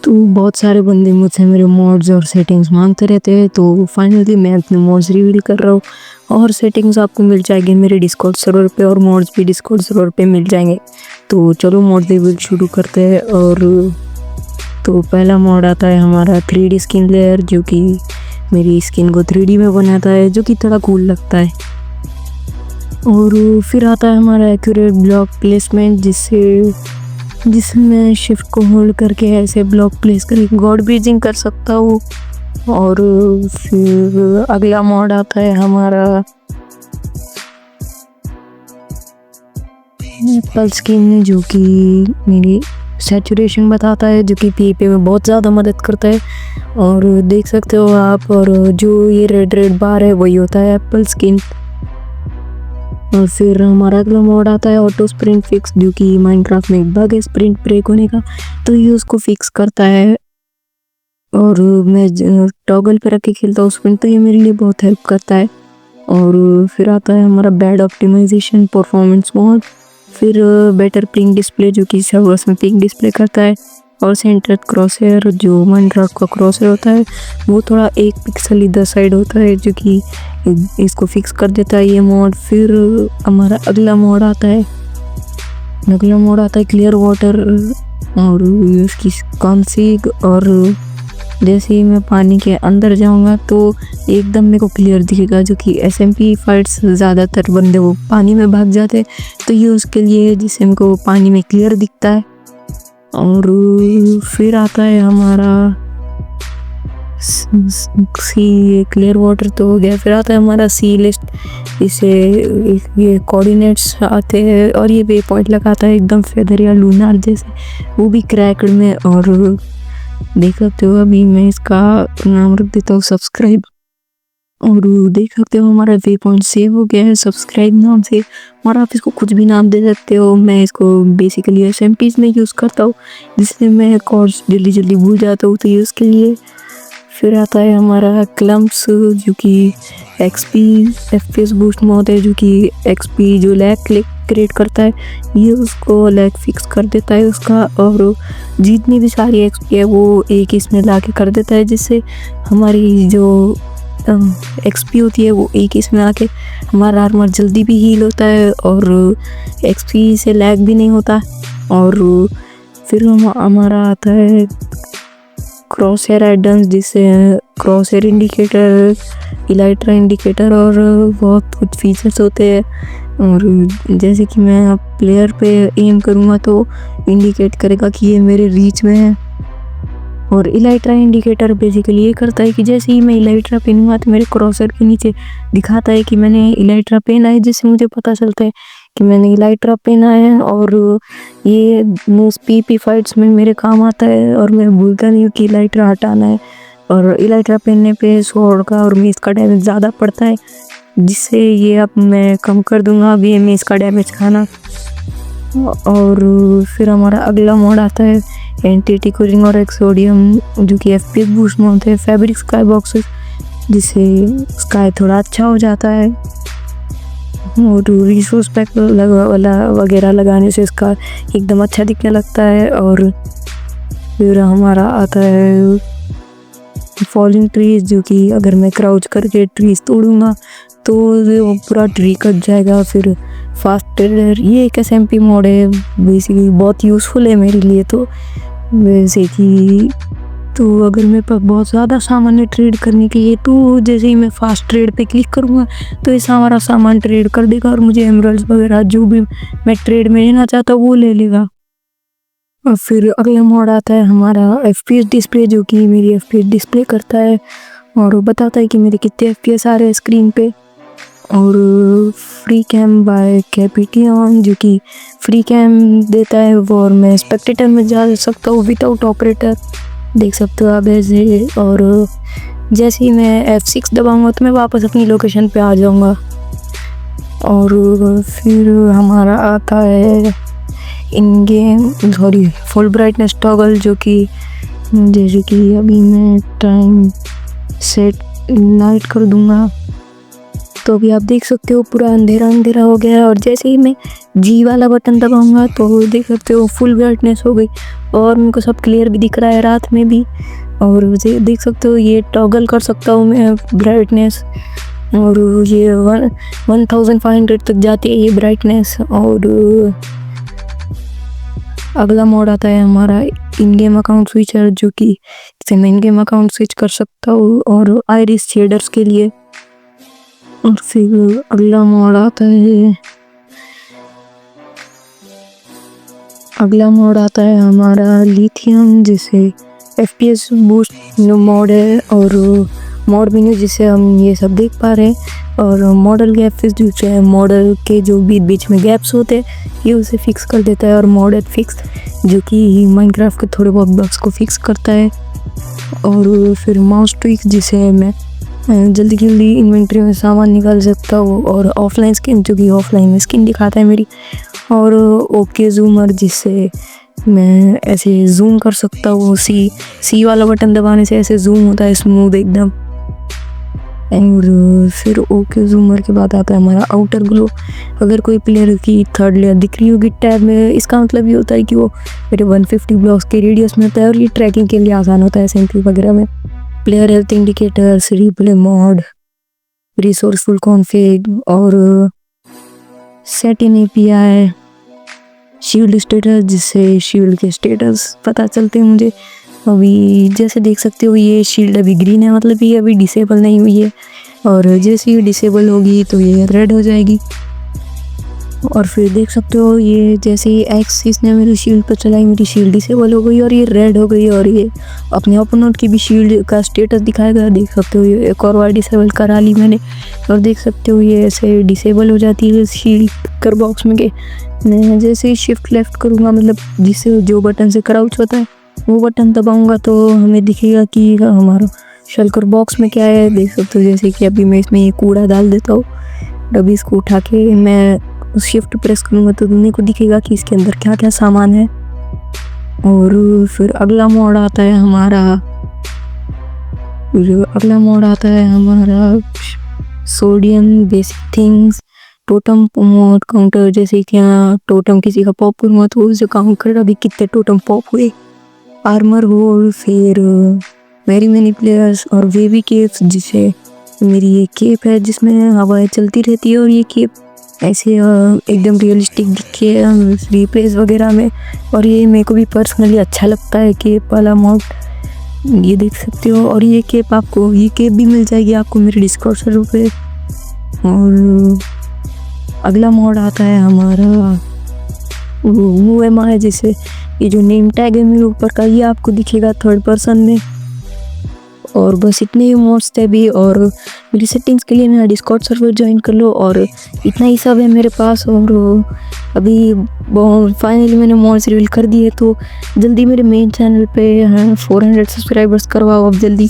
तो बहुत सारे बंदे मुझसे मेरे मोड्स और सेटिंग्स मांगते रहते हैं, तो फाइनली मैं अपने मोड्स रिवील कर रहा हूँ और सेटिंग्स आपको मिल जाएगी मेरे डिस्कॉर्ड सर्वर पे और मोड्स भी डिस्कॉर्ड सर्वर पे मिल जाएंगे। तो चलो मोड रिवील शुरू करते हैं। और तो पहला मोड आता है हमारा 3D स्किन लेयर, जो कि मेरी स्किन को 3D में बनाता है, जो कि थोड़ा कूल लगता है। और फिर आता है हमारा एक्यूरेट ब्लॉक प्लेसमेंट, जिसमें मैं शिफ्ट को होल्ड करके ऐसे ब्लॉक प्लेस करके गॉड ब्रीजिंग कर सकता हूँ। और फिर अगला मोड आता है हमारा पल्स स्किन, जो कि मेरी सैचुरेशन बताता है, जो कि पीपी में बहुत ज़्यादा मदद करता है। और देख सकते हो आप, और जो ये रेड बार है वही होता है एप्पल स्किन। और फिर हमारा अगला मोड आता है ऑटो स्प्रिंट फिक्स, जो कि माइनक्राफ्ट में एक बग है स्प्रिंट ब्रेक होने का, तो ये उसको फिक्स करता है। और मैं टॉगल पे रख के खेलता हूँ स्प्रिंट, तो ये मेरे लिए बहुत हेल्प करता है। और फिर आता है हमारा बैड ऑप्टिमाइजेशन परफॉर्मेंस मोड, फिर बेटर पिंग डिस्प्ले, जो कि सर्वर्स में पिंग डिस्प्ले करता है। और सेंटर क्रॉसहेयर, जो माइनक्राफ्ट का क्रॉसहेयर होता है वो थोड़ा 1 पिक्सल इधर साइड होता है, जो कि इसको फिक्स कर देता है ये मोड। फिर हमारा अगला मोड आता है क्लियर वाटर, और उसकी कॉन्फ़िग। और जैसे ही मैं पानी के अंदर जाऊंगा तो एकदम मेरे को क्लियर दिखेगा, जो कि SMP फाइट्स ज़्यादातर बंदे वो पानी में भाग जाते हैं, तो ये उसके लिए जिससे मेरे को पानी में क्लियर दिखता है। और फिर आता है हमारा सी क्लियर वाटर तो हो गया। फिर आता है हमारा सी लिस्ट, इसे ये कोऑर्डिनेट्स आते हैं और ये वे पॉइंट लगाता है एकदम फेदर या लूनार जैसे, वो भी क्रैक्ड में। और देख सकते हो अभी मैं इसका नाम रख देता हूँ सब्सक्राइब। और देख सकते हो हमारा वे पॉइंट सेव हो गया है सब्सक्राइब नाम से, और आप इसको कुछ भी नाम दे सकते हो। मैं इसको बेसिकली SMPs में यूज़ करता हूँ, जिससे मैं कॉर्ड्स जल्दी भूल जाता हूँ, तो यूज़ के लिए। फिर आता है हमारा क्लम्प्स, जो कि XP FPS बूस्ट मोड है, जो कि XP जो लैग क्रिएट करता है, ये उसको लैग फिक्स कर देता है उसका। और जितनी भी सारी XP है वो एक इसमें ला के कर देता है, जिससे हमारी जो XP होती है वो एक इसमें आके हमारा आर्मर जल्दी भी हील होता है और XP से लैग भी नहीं होता। और फिर हमारा आता है क्रॉसहेयर एडन्स, जिससे क्रॉसहेयर इंडिकेटर, इलाइट्रा इंडिकेटर और बहुत कुछ फीचर्स होते हैं। और जैसे कि मैं अब प्लेयर पे एम करूँगा तो इंडिकेट करेगा कि ये मेरे रीच में है। और इलाइट्रा इंडिकेटर बेसिकली ये करता है कि जैसे ही मैं इलाइट्रा पहनूंगा तो मेरे क्रॉसर के नीचे दिखाता है कि मैंने इलाइट्रा पहना है, जिससे मुझे पता चलता है कि मैंने इलाइट्रा पहना है। और ये मोस्ट PP फाइट्स में मेरे काम आता है, और मैं भूलता नहीं हूँ कि इलाइट्रा हटाना है। और इलाइट्रा पहनने पे स्वॉर्ड का और मेस का डैमेज ज़्यादा पड़ता है, जिससे ये अब मैं कम कर दूंगा अब ये मेस का डैमेज खाना। और फिर हमारा अगला मोड आता है एंटी कुरिंग और एक्सोडियम, जो कि FPS बूस्ट मोड है, फैब्रिक स्काई बॉक्सेस, जिससे स्काई थोड़ा अच्छा हो जाता है। और रिसोर्स पैक वगैरह लगाने से इसका एकदम अच्छा दिखने लगता है। और फिर हमारा आता है फॉलिंग ट्रीज, जो कि अगर मैं क्राउच करके ट्रीज तोड़ूंगा तो वो पूरा ट्री कट जाएगा। फिर फास्ट ट्रेडर, ये एक SMP मोड है, बेसिकली बहुत यूज़फुल है मेरे लिए। तो वैसे कि तो अगर मेरे पास बहुत ज़्यादा सामान है ट्रेड करने के लिए, तो जैसे ही मैं फास्ट ट्रेड पे क्लिक करूँगा तो ये हमारा सामान ट्रेड कर देगा और मुझे एमरल्ड्स वगैरह जो भी मैं ट्रेड में लेना चाहता हूँ वो ले लेगा। और फिर अगला मोड आता है हमारा FPS डिस्प्ले, जो कि मेरी FPS डिस्प्ले करता है और बताता है कि मेरे कितने FPS आ रहे हैं स्क्रीन पे। और फ्री कैम बाय कैपिटियन, जो कि फ्री कैम देता है वो, और मैं स्पेक्टेटर में जा सकता हूँ विदाउट ऑपरेटर, देख सकते हो आप ऐसे। और जैसे ही मैं F6 दबाऊंगा तो मैं वापस अपनी लोकेशन पे आ जाऊंगा। और फिर हमारा आता है इन गेम फुल ब्राइटनेस टॉगल, जो कि जैसे कि अभी मैं टाइम सेट नाइट कर दूंगा तो अभी आप देख सकते हो पूरा अंधेरा अंधेरा हो गया है, और जैसे ही मैं जी वाला बटन दबाऊंगा तो देख सकते हो फुल ब्राइटनेस हो गई और उनको सब क्लियर भी दिख रहा है रात में भी। और देख सकते हो ये टॉगल कर सकता हूँ मैं ब्राइटनेस, और ये 1500 तक जाती है ये ब्राइटनेस। और अगला मोड आता है हमारा इन गेम अकाउंट स्विचर, जो कि इसे मैं इन गेम अकाउंट स्विच कर सकता हूँ और आइरिस शेडर्स के लिए। और फिर अगला मोड आता है हमारा लिथियम, जिसे FPS बूस्ट मोड है, और मोड मेन्यू जिसे हम ये सब देख पा रहे हैं। और मॉडल गैप फिक्स जो है मॉडल के जो बीच में गैप्स होते हैं ये उसे फिक्स कर देता है। और मॉडल फिक्स जो कि माइनक्राफ्ट के थोड़े बहुत बग्स को फिक्स करता है। और फिर माउस ट्विक जिसे मैं जल्दी जल्दी इन्वेंट्री में सामान निकाल सकता हूँ। और ऑफलाइन स्किन जो कि ऑफलाइन में स्किन दिखाता है मेरी। और ओके जूमर जिससे मैं ऐसे जूम कर सकता हूँ, सी वाला बटन दबाने से ऐसे जूम होता है स्मूथ एकदम। और फिर ओके जूमर के बाद आता है हमारा आउटर ग्लो। अगर कोई प्लेयर की थर्ड लेयर दिख रही होगी टैब में, इसका मतलब ये होता है कि वो मेरे 150 ब्लॉक्स के रेडियस में होता है, और ये ट्रैकिंग के लिए आसान होता है SMP वगैरह में। Player health indicators, replay mode, resourceful config, और सेट इन API, शील्ड स्टेटस जिससे शील्ड के स्टेटस पता चलते हैं मुझे। अभी जैसे देख सकते हो ये शील्ड अभी ग्रीन है, मतलब ये अभी डिसेबल नहीं हुई है, और जैसे ये डिसेबल होगी तो ये रेड हो जाएगी। और फिर देख सकते हो ये जैसे ही एक्स इसने मेरी शील्ड पर चलाई, मेरी शील्ड डिसेबल हो गई और ये रेड हो गई, और ये अपने ओपोनेंट की भी शील्ड का स्टेटस दिखाएगा। देख सकते हो ये एक और बार डिसेबल करा ली मैंने, और देख सकते हो ये ऐसे डिसेबल हो जाती है शील्ड कर बॉक्स में के। मैं जैसे ही शिफ्ट लेफ्ट करूँगा, मतलब जिससे जो बटन से क्राउच होता है वो बटन दबाऊंगा तो हमें दिखेगा कि हमारा शल्कर बॉक्स में क्या है। देख सकते हो जैसे कि अभी मैं इसमें ये कूड़ा डाल देता हूँ, अभी इसको उठा के मैं शिफ्ट प्रेस करूँगा तो तुमने को दिखेगा कि इसके अंदर क्या क्या सामान है। और फिर अगला मोड आता है हमारा sodium basic things, totem mode counter, जैसे कि यहाँ टोटम किसी का पॉप हुआ तो उसे काउंट कर अभी कितने टोटम पॉप हुए। आर्मर होल, फिर वेरी मेनी प्लेयर्स, और वेवी केप्स जिसे मेरी ये केप है जिसमें हवाएं चलती रहती है, और ये केप ऐसे एकदम रियलिस्टिक दिखे रिप्लेस वगैरह में, और ये मेरे को भी पर्सनली अच्छा लगता है केप वाला मोड, ये देख सकते हो। और ये केप भी मिल जाएगी आपको मेरे डिस्कॉर्ड सर्वर पे। और अगला मोड आता है हमारा UMI, जिसे ये जो नेम टैग है मेरे ऊपर का ये आपको दिखेगा थर्ड पर्सन में। और बस इतने ही मोड्स थे अभी, और मेरी सेटिंग्स के लिए मेरा डिस्कॉर्ड सर्वर ज्वाइन कर लो, और इतना ही सब है मेरे पास। और अभी फाइनली मैंने मोड्स रिवील कर दिए, तो जल्दी मेरे मेन चैनल पे 400 सब्सक्राइबर्स करवाओ अब जल्दी।